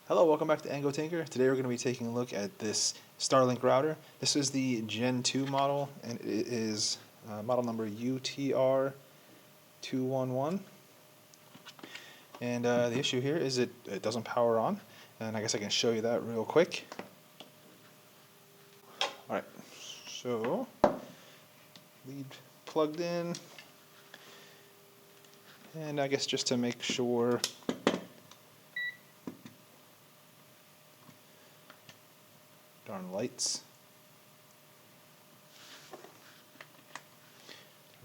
Hello, welcome back to Ango Tinker. Today we're going to be taking a look at this Starlink router. This is the Gen 2 model, and it is model number UTR211. And the issue here is it doesn't power on, and I guess I can show you that real quick. Alright, so lead plugged in, and I guess just to make sure darn lights.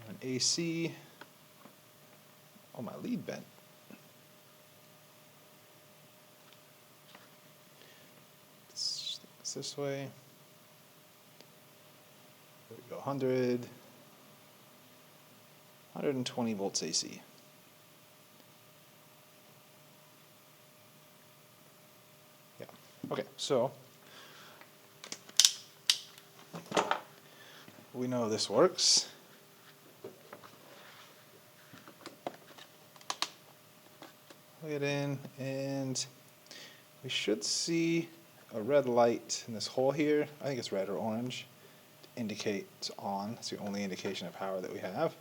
An AC. Oh, my lead bent. It's this way. There we go. 120 volts AC. Yeah. Okay, so we know this works. Plug it in, and we should see a red light in this hole here. I think it's red or orange to indicate it's on. It's the only indication of power that we have.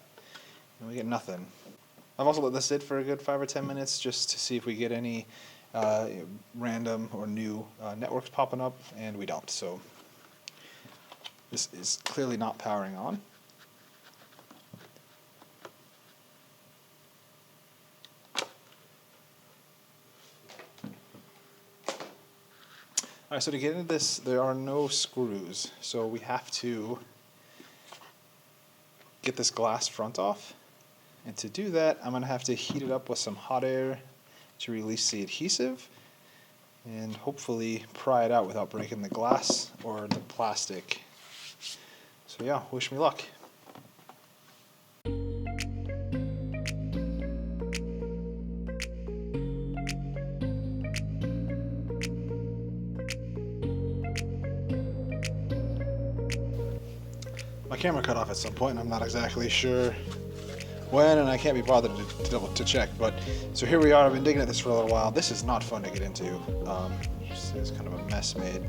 And we get nothing. I've also let this sit for a good 5 or 10 minutes just to see if we get any random or new networks popping up, and we don't. So this is clearly not powering on. Alright, so to get into this, there are no screws, so we have to get this glass front off. And to do that, I'm going to have to heat it up with some hot air to release the adhesive, and hopefully pry it out without breaking the glass or the plastic. So yeah, wish me luck. My camera cut off at some point, and I'm not exactly sure when, and I can't be bothered to check. But so here we are. I've been digging at this for a little while. This is not fun to get into. It's kind of a mess made.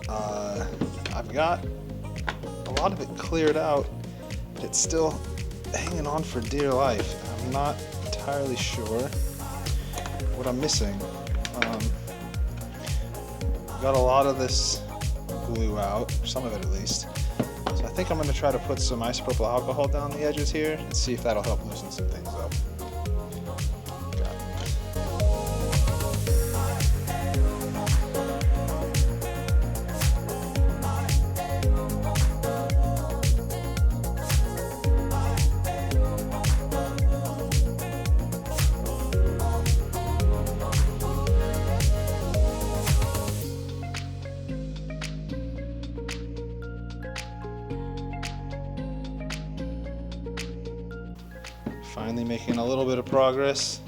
I've got a lot of it cleared out, but it's still hanging on for dear life. I'm not entirely sure what I'm missing. Got a lot of this glue out, some of it at least. So I think I'm going to try to put some isopropyl alcohol down the edges here and see if that'll help loosen some things up. Finally making a little bit of progress.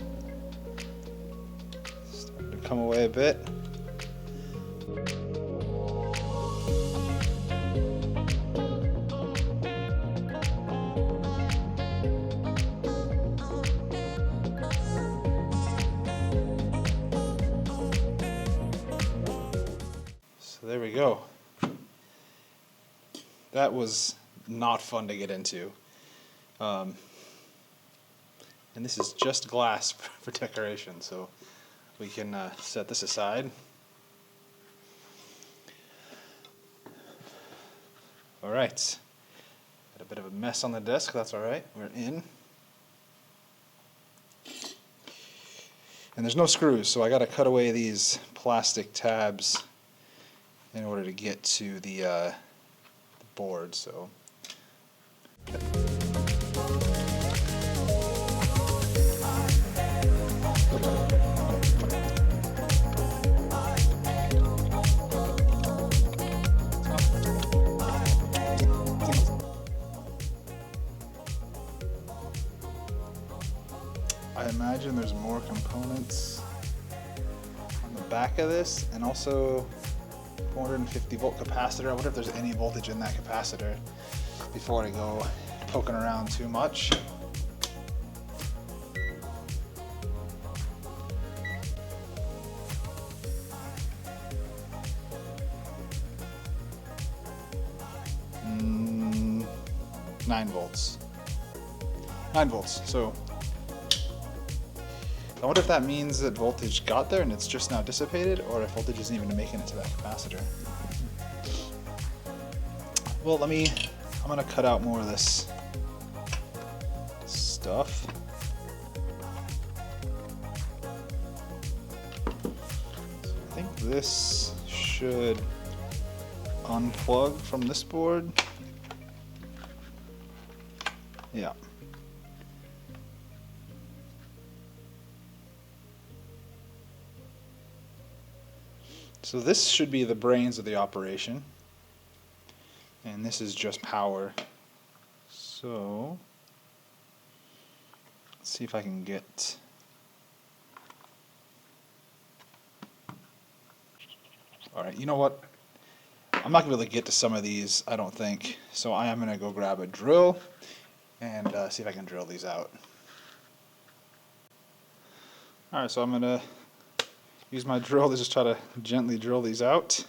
Starting to come away a bit. So there we go. That was not fun to get into. And this is just glass for decoration, so we can set this aside. Alright, got a bit of a mess on the desk, that's alright, we're in. And there's no screws, so I gotta cut away these plastic tabs in order to get to the board, so. I imagine there's more components on the back of this, and also 450 volt capacitor. I wonder if there's any voltage in that capacitor before I go poking around too much. 9 volts. 9 volts. So I wonder if that means that voltage got there and it's just now dissipated, or if voltage isn't even making it to that capacitor. Well, I'm gonna cut out more of this stuff. So I think this should unplug from this board. Yeah. So this should be the brains of the operation, and this is just power. So let's see if I can get alright, you know what? I'm not going to be able to get to some of these, I don't think. So I am going to go grab a drill and see if I can drill these out. Alright, so I'm going to use my drill to just try to gently drill these out.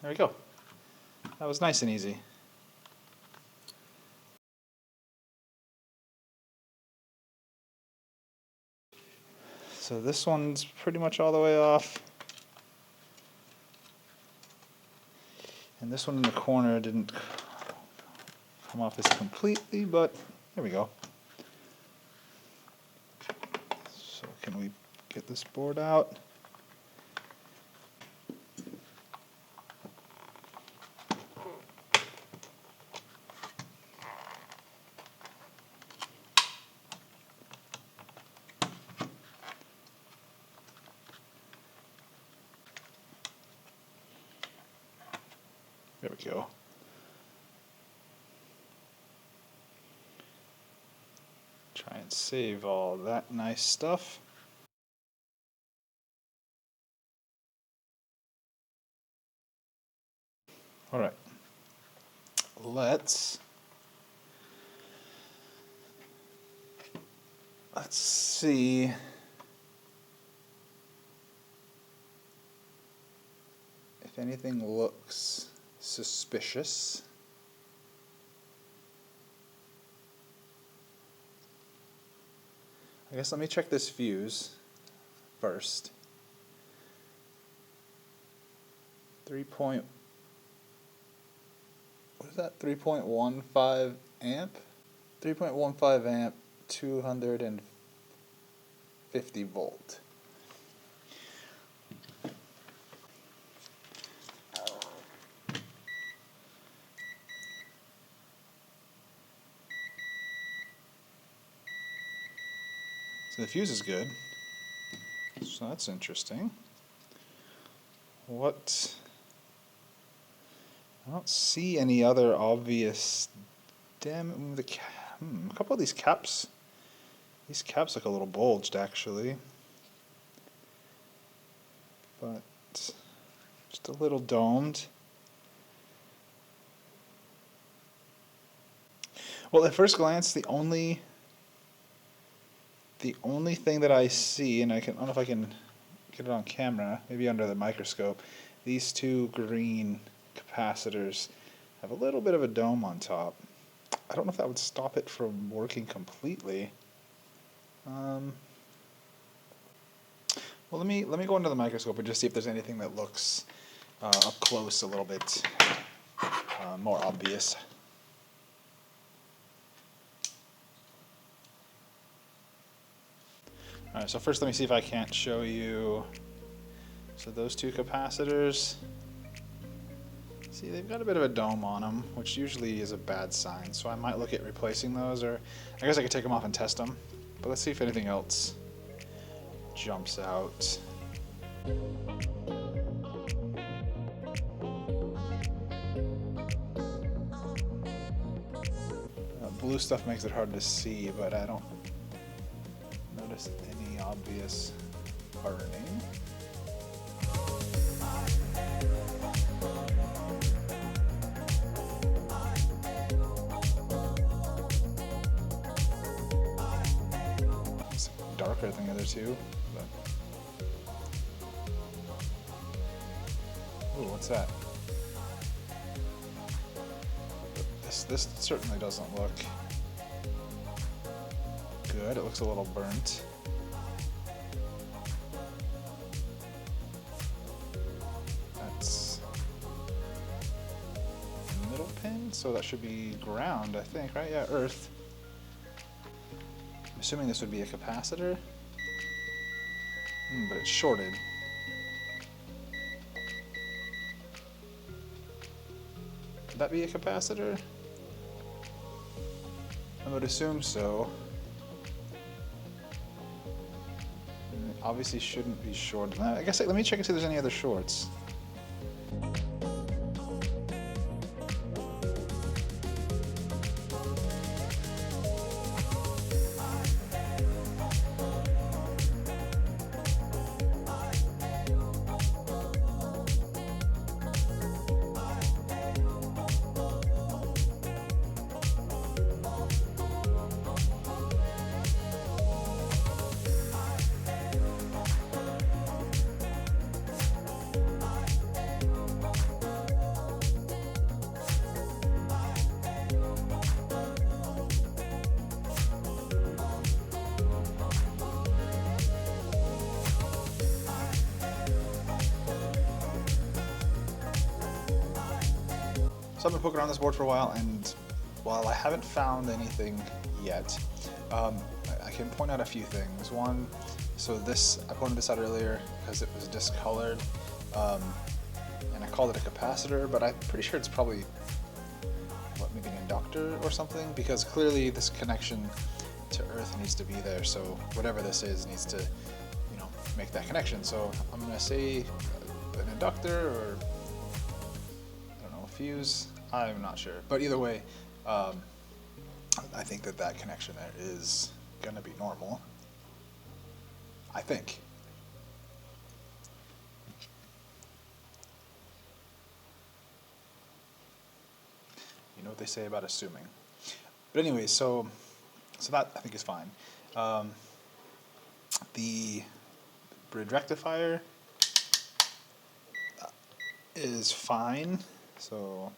There we go. That was nice and easy. So this one's pretty much all the way off. And this one in the corner didn't come off as completely, but there we go. So can we get this board out? There we go. Try and save all that nice stuff. All right. Let's see. If anything looks suspicious. I guess let me check this fuse first. 3.15 amp? 3.15 amp, 250 volt. So the fuse is good, so that's interesting. I don't see any other obvious. Damn it! Move the a couple of these caps. These caps look a little bulged, actually, but just a little domed. Well, at first glance, the only thing that I see, and I don't know if I can get it on camera, maybe under the microscope, these two green capacitors have a little bit of a dome on top. I don't know if that would stop it from working completely. Well, let me go under the microscope and just see if there's anything that looks up close a little bit more obvious. Alright, so first let me see if I can't show you. So those two capacitors, see, they've got a bit of a dome on them, which usually is a bad sign. So I might look at replacing those, or I guess I could take them off and test them. But let's see if anything else jumps out. Blue stuff makes it hard to see, but I don't notice any obvious burning. It's darker than the other two, but what's that? This certainly doesn't look good. It looks a little burnt. That's the middle pin, so that should be ground, I think, right? Yeah, earth. I'm assuming this would be a capacitor, but it's shorted. Could that be a capacitor? I would assume so. It obviously shouldn't be shorted. I guess let me check and see if there's any other shorts. So I've been poking around this board for a while, and while I haven't found anything yet, I can point out a few things. One, so I pointed this out earlier because it was discolored, and I called it a capacitor, but I'm pretty sure it's probably, maybe an inductor or something, because clearly this connection to earth needs to be there, so whatever this is needs to, make that connection. So I'm going to say an inductor, or fuse. I'm not sure, but either way, I think that connection there is gonna be normal. I think. You know what they say about assuming. But anyway, so that I think is fine. The bridge rectifier is fine. So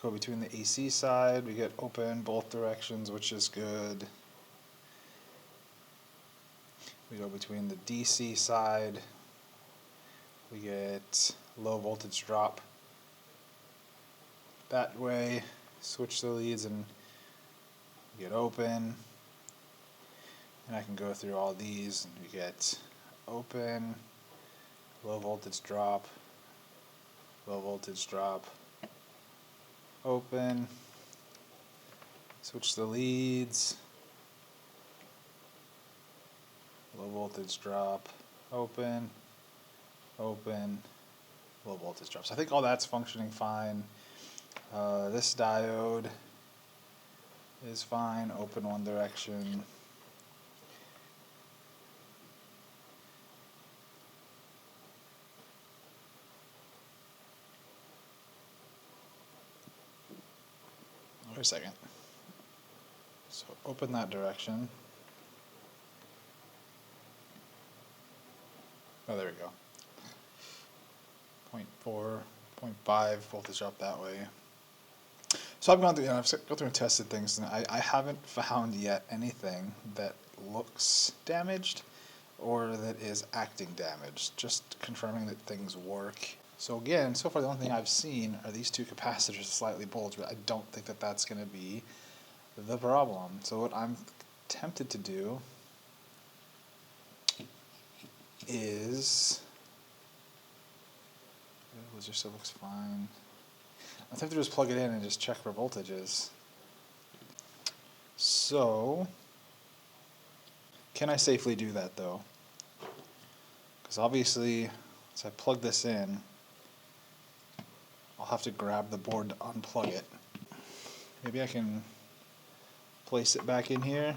go between the AC side, we get open both directions, which is good. We go between the DC side, we get low voltage drop that way, switch the leads and get open. And I can go through all these and we get open, low voltage drop, low voltage drop, open, switch the leads, low voltage drop, open, open, low voltage drop. So I think all that's functioning fine. This diode is fine, open one direction. Wait a second. So open that direction. Oh, there we go. 0.4, 0.5 voltage drop that way. So I've gone through, I've gone through and tested things, and I haven't found yet anything that looks damaged or that is acting damaged. Just confirming that things work. So again, so far the only thing I've seen are these two capacitors slightly bulged, but I don't think that that's going to be the problem. So what I'm tempted to do is, it still looks fine. I'm tempted to just plug it in and just check for voltages. So, can I safely do that though? Because obviously, once I plug this in, I'll have to grab the board to unplug it. Maybe I can place it back in here.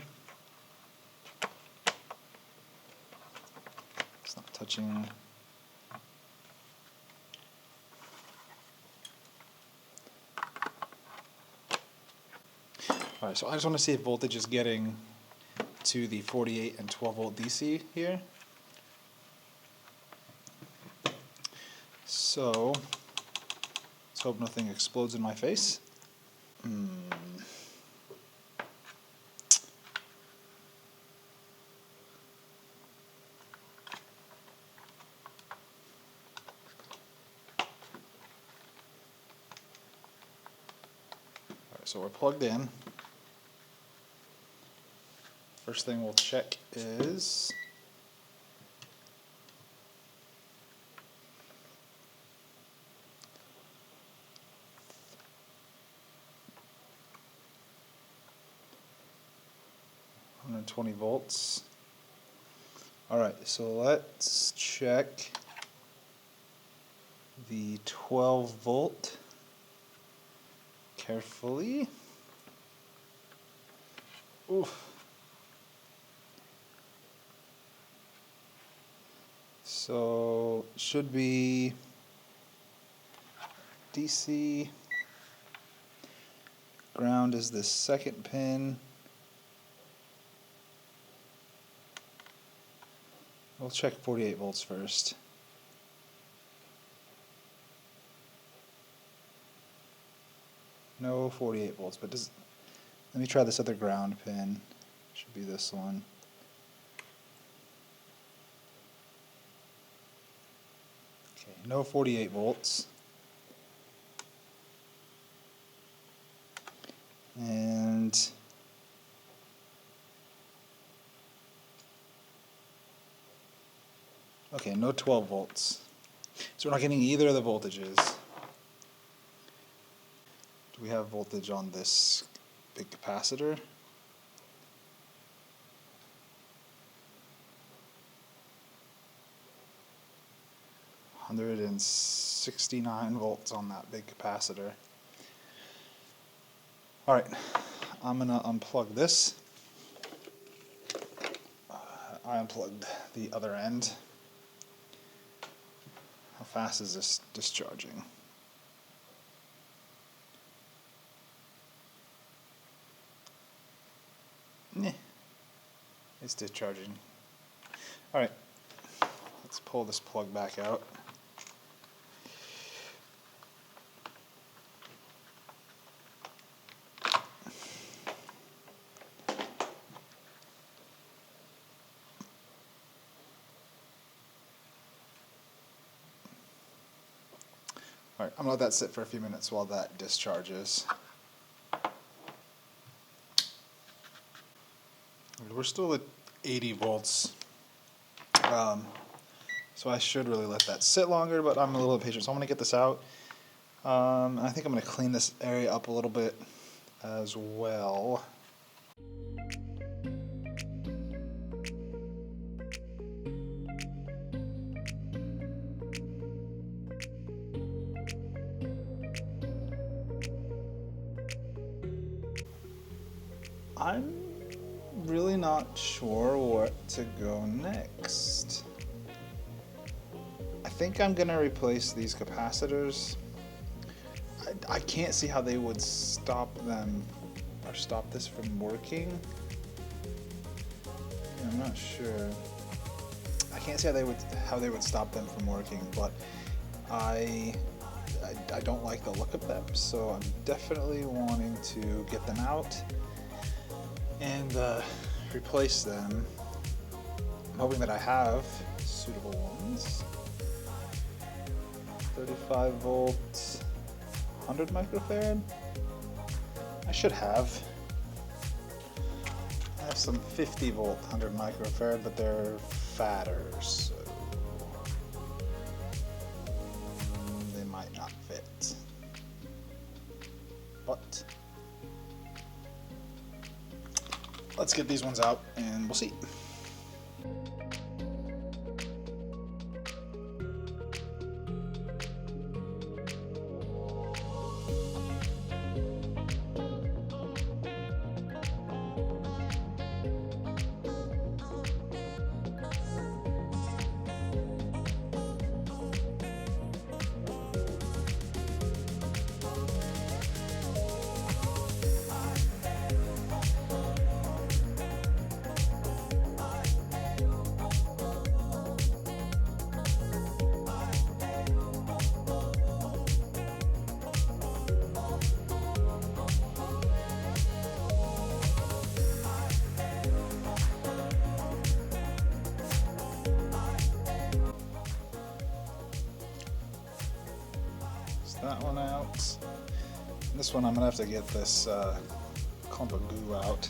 It's not touching. Alright, so I just want to see if voltage is getting to the 48 and 12 volt DC here. So let's hope nothing explodes in my face. So we're plugged in. First thing we'll check is $120 volts. Alright, so let's check the 12 volt carefully. Oof. So should be DC. Ground is the second pin. We'll check 48 volts first. No 48 volts, but let me try this other ground pin. Should be this one. Okay, no 48 volts. And okay, no 12 volts. So we're not getting either of the voltages. Do we have voltage on this big capacitor? $169 volts on that big capacitor. Alright, I'm going to unplug this. I unplugged the other end. How fast is this discharging? It's discharging. Alright, let's pull this plug back out. Alright, I'm going to let that sit for a few minutes while that discharges. We're still at 80 volts, so I should really let that sit longer, but I'm a little impatient, so I'm going to get this out. And I think I'm going to clean this area up a little bit as well. I'm really not sure what to go next. I think I'm gonna replace these capacitors. I can't see how they would stop them or stop this from working. Yeah, I'm not sure. I can't see how they would stop them from working, but I don't like the look of them, so I'm definitely wanting to get them out and replace them. I'm hoping that I have suitable ones. 35 volts, 100 microfarad. I should have. I have some 50 volt 100 microfarad, but they're fatter, so they might not fit. But let's get these ones out and we'll see. This one I'm gonna have to get this clump of goo out.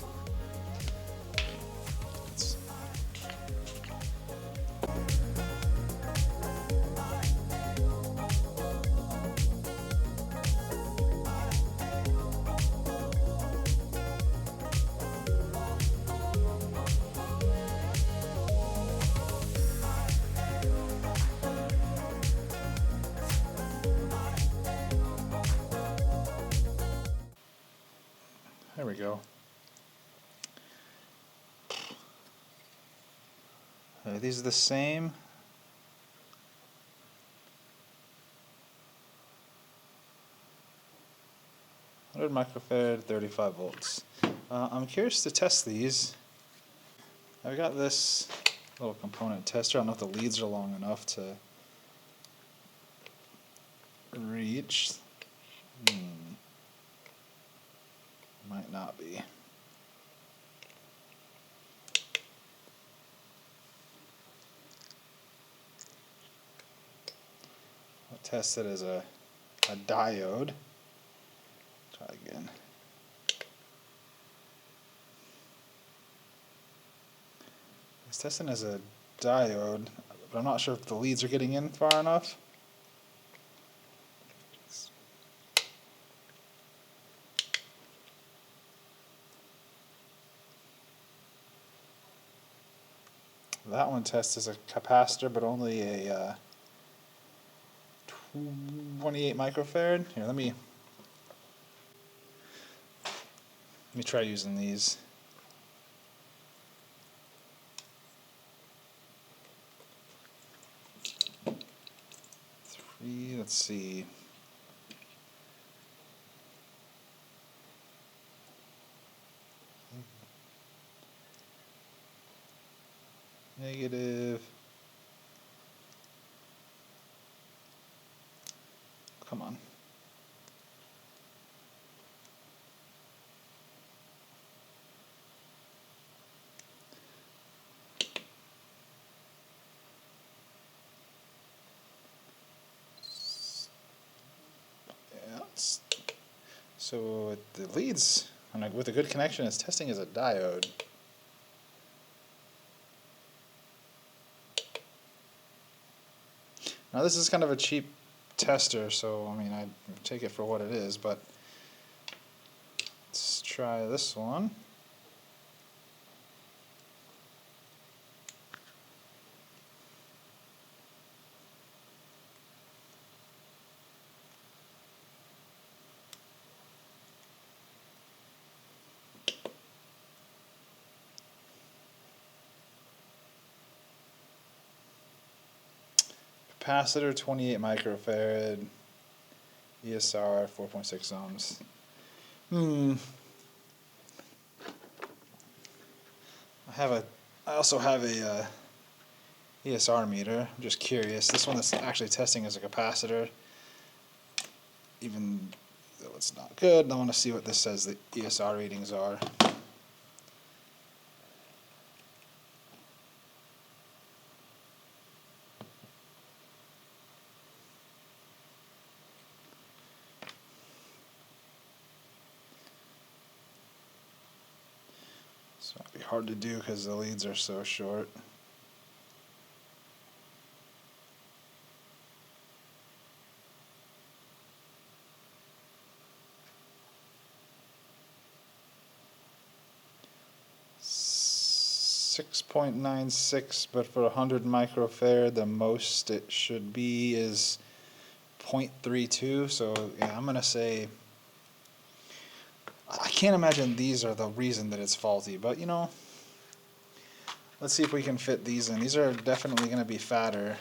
There we go. Are these the same? $100 microfarad, 35 volts. I'm curious to test these. I've got this little component tester. I don't know if the leads are long enough to reach. Might not be. I'll test it as a diode. Try again. It's testing as a diode, but I'm not sure if the leads are getting in far enough. That one tests as a capacitor, but only a 28 microfarad. Here, let me try using these. Let's see. Negative. Come on. So the leads, with a good connection, it's testing as a diode. Now this is kind of a cheap tester, so I mean I take it for what it is, but let's try this one. Capacitor 28 microfarad, ESR 4.6 ohms. I also have a ESR meter. I'm just curious. This one is actually testing as a capacitor, even though it's not good. I want to see what this says the ESR readings are. So it'd be hard to do because the leads are so short. .96, but for 100 microfarad, the most it should be is 0.32. So yeah, I'm gonna say I can't imagine these are the reason that it's faulty, but you know, let's see if we can fit these in. These are definitely going to be fatter.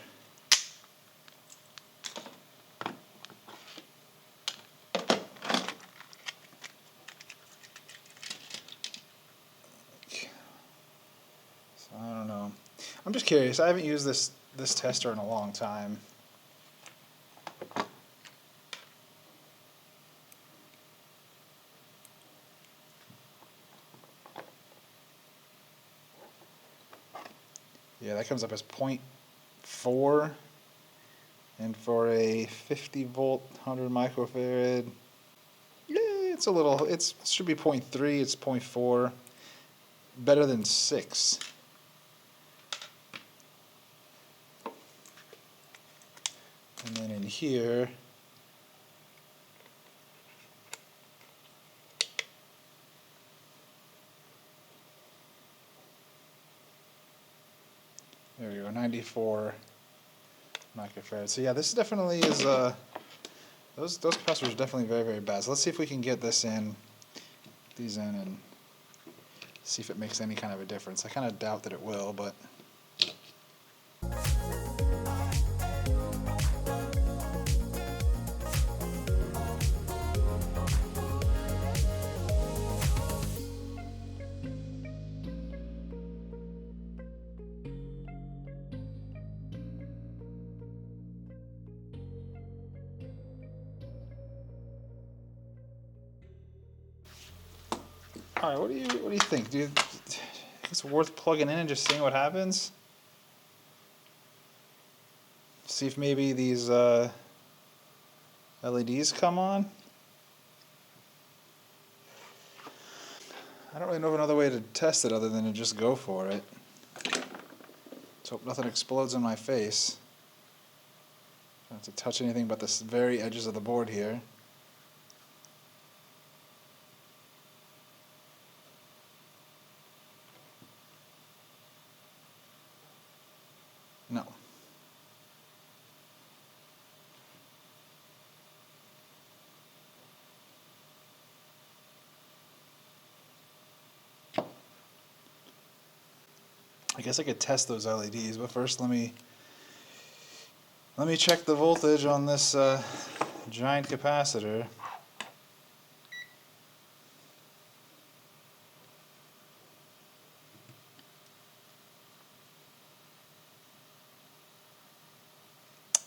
So I don't know. I'm just curious. I haven't used this tester in a long time. Yeah, that comes up as 0.4, and for a 50 volt 100 microfarad, yeah, it's a little, it should be 0.3, it's 0.4, better than 6. And then in here, there we go, 94 microfarads. So yeah, this definitely is, those capacitors are definitely very, very bad. So let's see if we can get these in, and see if it makes any kind of a difference. I kind of doubt that it will, but... All right, what do you think? Do you think it's worth plugging in and just seeing what happens? See if maybe these LEDs come on? I don't really know of another way to test it other than to just go for it. Let's hope nothing explodes in my face. I don't have to touch anything but the very edges of the board here. No. I guess I could test those LEDs, but first let me check the voltage on this giant capacitor.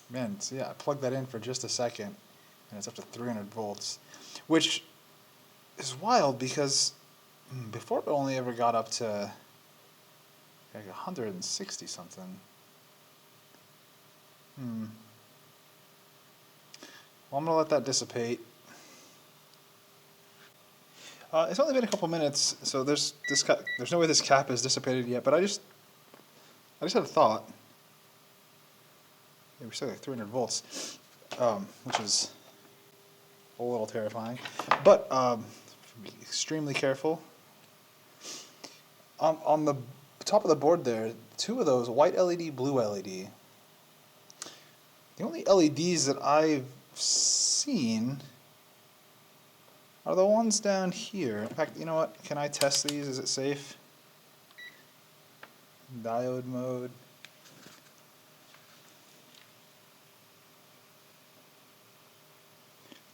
Man, so yeah, I plugged that in for just a second, and it's up to 300 volts, which is wild because before it only ever got up to like 160 something. Well, I'm gonna let that dissipate. It's only been a couple minutes, so there's no way this cap is dissipated yet. But I just had a thought. Yeah, we're still like 300 volts, which is a little terrifying. But be extremely careful. On the top of the board there, 2 of those, white LED, blue LED. The only LEDs that I've seen are the ones down here. In fact, you know what? Can I test these? Is it safe? Diode mode.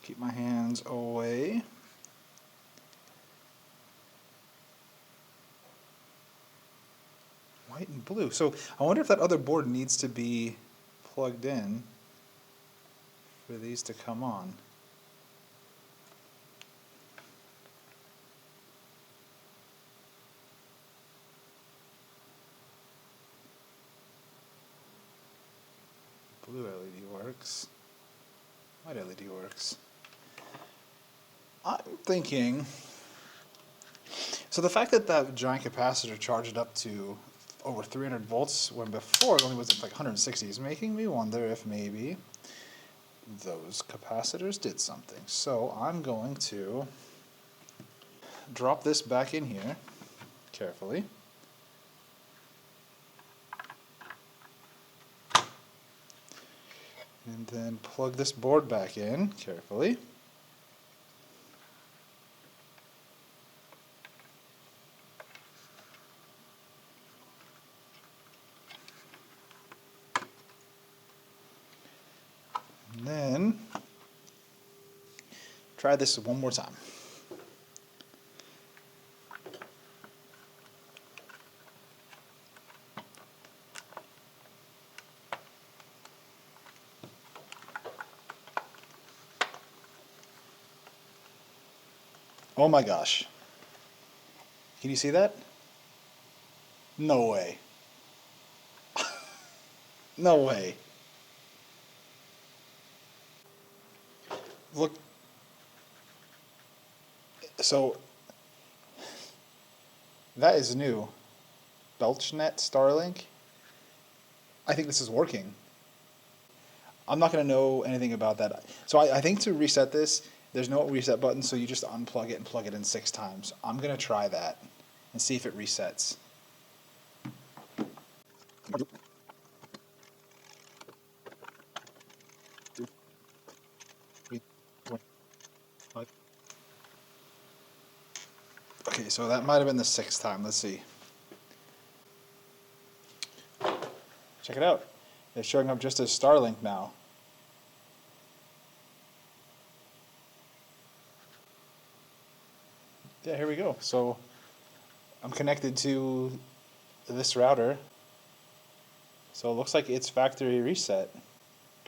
Keep my hands away. White and blue. So I wonder if that other board needs to be plugged in for these to come on. Blue LED works. White LED works. I'm thinking, so the fact that that giant capacitor charged up to over 300 volts when before it only was at like 160 is making me wonder if maybe those capacitors did something. So I'm going to drop this back in here carefully. And then plug this board back in carefully. And then try this one more time. Oh my gosh. Can you see that? No way. No way. Look. So that is new. Belchnet Starlink. I think this is working. I'm not going to know anything about that. So I think to reset this, there's no reset button, so you just unplug it and plug it in 6 times. I'm going to try that and see if it resets. Okay, so that might have been the 6th time. Let's see. Check it out. It's showing up just as Starlink now. Yeah, here we go. So I'm connected to this router. So it looks like it's factory reset.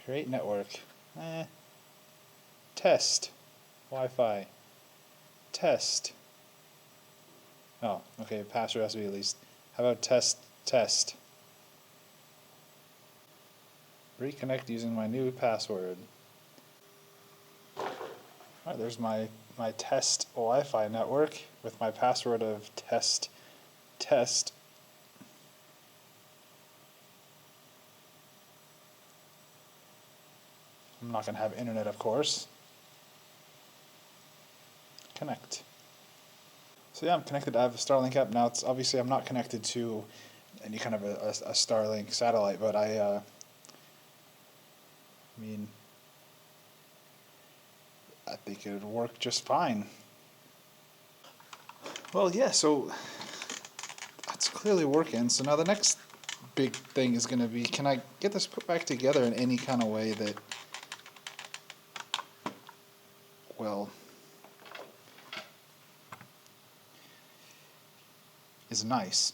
Create network. Test. Wi-Fi. Test. Oh, okay, password has to be at least. How about test? Reconnect using my new password. Alright, there's my test Wi-Fi network with my password of test. I'm not going to have internet, of course. Connect. So yeah, I'm connected. I have a Starlink app. Now, it's obviously I'm not connected to any kind of a Starlink satellite, but I mean, I think it would work just fine. Well, yeah, so that's clearly working. So now the next big thing is going to be, can I get this put back together in any kind of way that, well, is nice?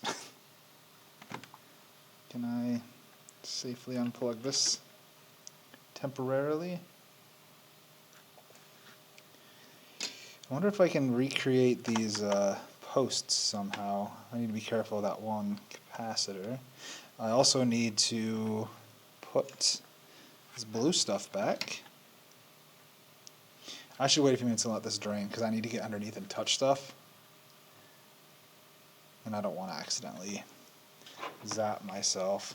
Can I safely unplug this temporarily? I wonder if I can recreate these posts somehow. I need to be careful of that one capacitor. I also need to put this blue stuff back. I should wait a few minutes and let this drain because I need to get underneath and touch stuff. And I don't want to accidentally zap myself.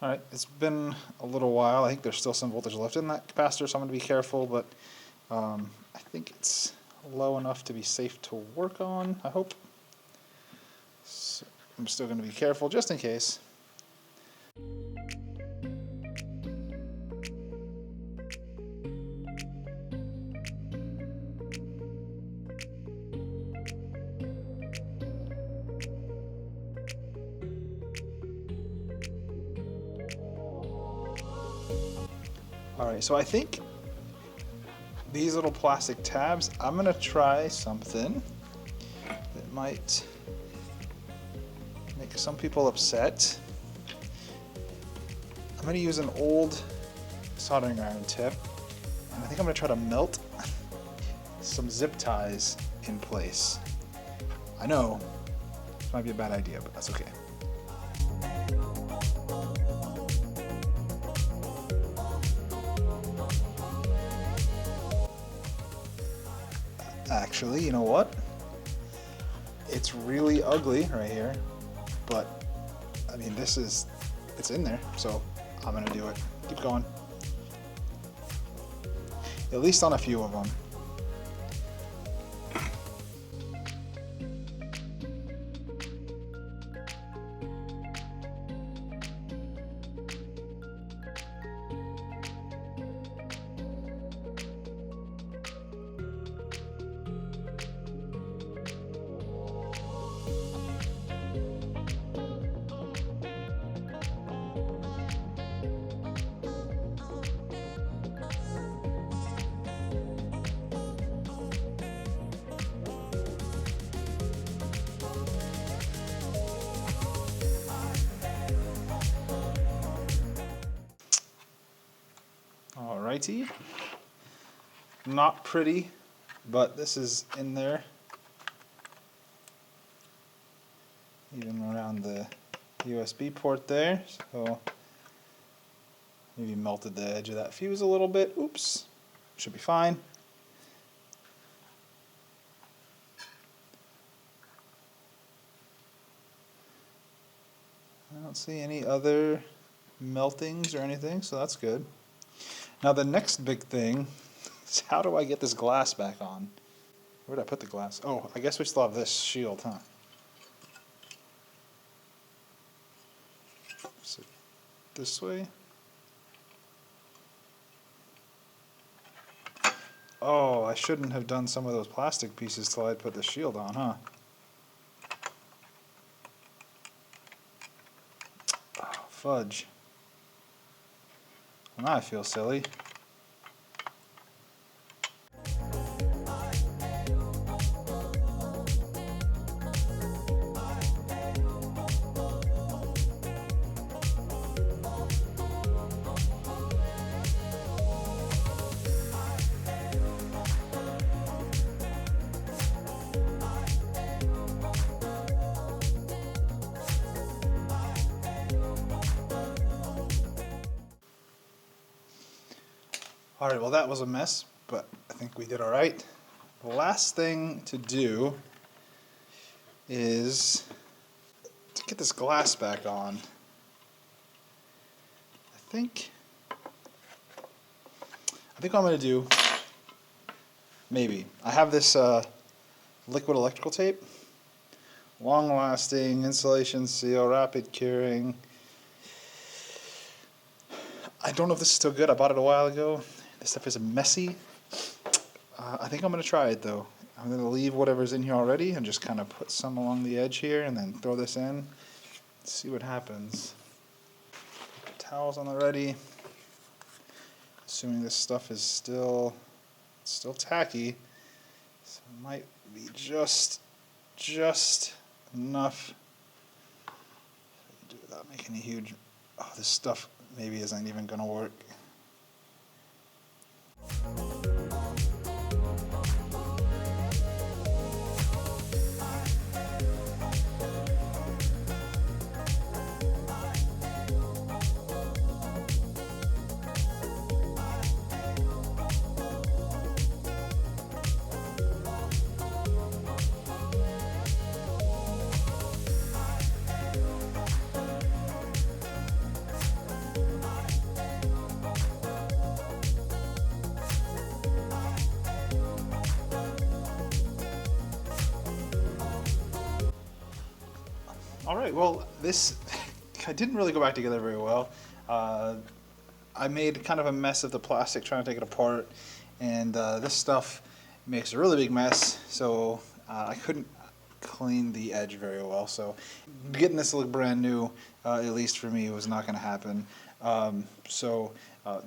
Alright, it's been a little while. I think there's still some voltage left in that capacitor, so I'm going to be careful, but I think it's low enough to be safe to work on, I hope. So I'm still going to be careful just in case. Alright, so I think these little plastic tabs, I'm going to try something that might make some people upset. I'm going to use an old soldering iron tip, and I think I'm going to try to melt some zip ties in place. I know this might be a bad idea, but that's okay. Actually, you know what? It's really ugly right here, but I mean, it's in there, so I'm gonna do it. Keep going. At least on a few of them. Alrighty. Not pretty, but this is in there. even around the USB port there. So maybe melted the edge of that fuse a little bit. Oops, should be fine. I don't see any other meltings or anything, so that's good. Now the next big thing is, how do I get this glass back on? Where did I put the glass? Oh, I guess we still have this shield, huh? So this way. Oh, I shouldn't have done some of those plastic pieces till I put the shield on, huh? Oh, fudge. Well, now I feel silly. Alright, well that was a mess, but I think we did alright. The last thing to do is to get this glass back on. I think what I'm going to do, maybe, I have this liquid electrical tape, long lasting, insulation seal, rapid curing. I don't know if this is still good. I bought it a while ago. This stuff is messy. I think I'm going to try it though. I'm going to leave whatever's in here already and just kind of put some along the edge here and then throw this in. See what happens. Put the towels on the ready. Assuming this stuff is still tacky. So it might be just enough. Do it without making a huge. Oh, this stuff maybe isn't even going to work. Alright, well, this I didn't really go back together very well. I made kind of a mess of the plastic trying to take it apart, and this stuff makes a really big mess, so I couldn't clean the edge very well. So getting this to look brand new, at least for me, was not going to happen. The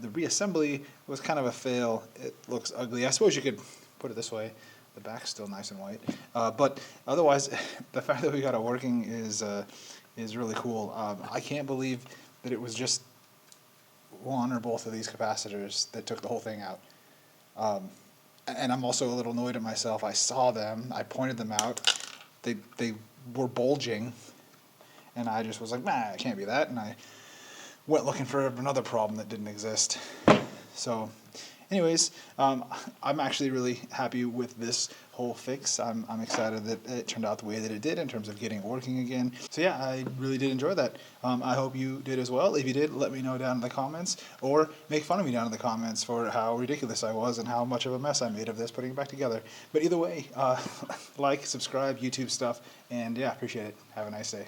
reassembly was kind of a fail. It looks ugly. I suppose you could put it this way. The back's still nice and white, but otherwise, the fact that we got it working is really cool. I can't believe that it was just one or both of these capacitors that took the whole thing out. And I'm also a little annoyed at myself. I saw them, I pointed them out. They were bulging, and I just was like, nah, it can't be that. And I went looking for another problem that didn't exist. So. Anyways, I'm actually really happy with this whole fix. I'm excited that it turned out the way that it did in terms of getting it working again. So yeah, I really did enjoy that. I hope you did as well. If you did, let me know down in the comments, or make fun of me down in the comments for how ridiculous I was and how much of a mess I made of this putting it back together. But either way, like, subscribe, YouTube stuff, and yeah, appreciate it. Have a nice day.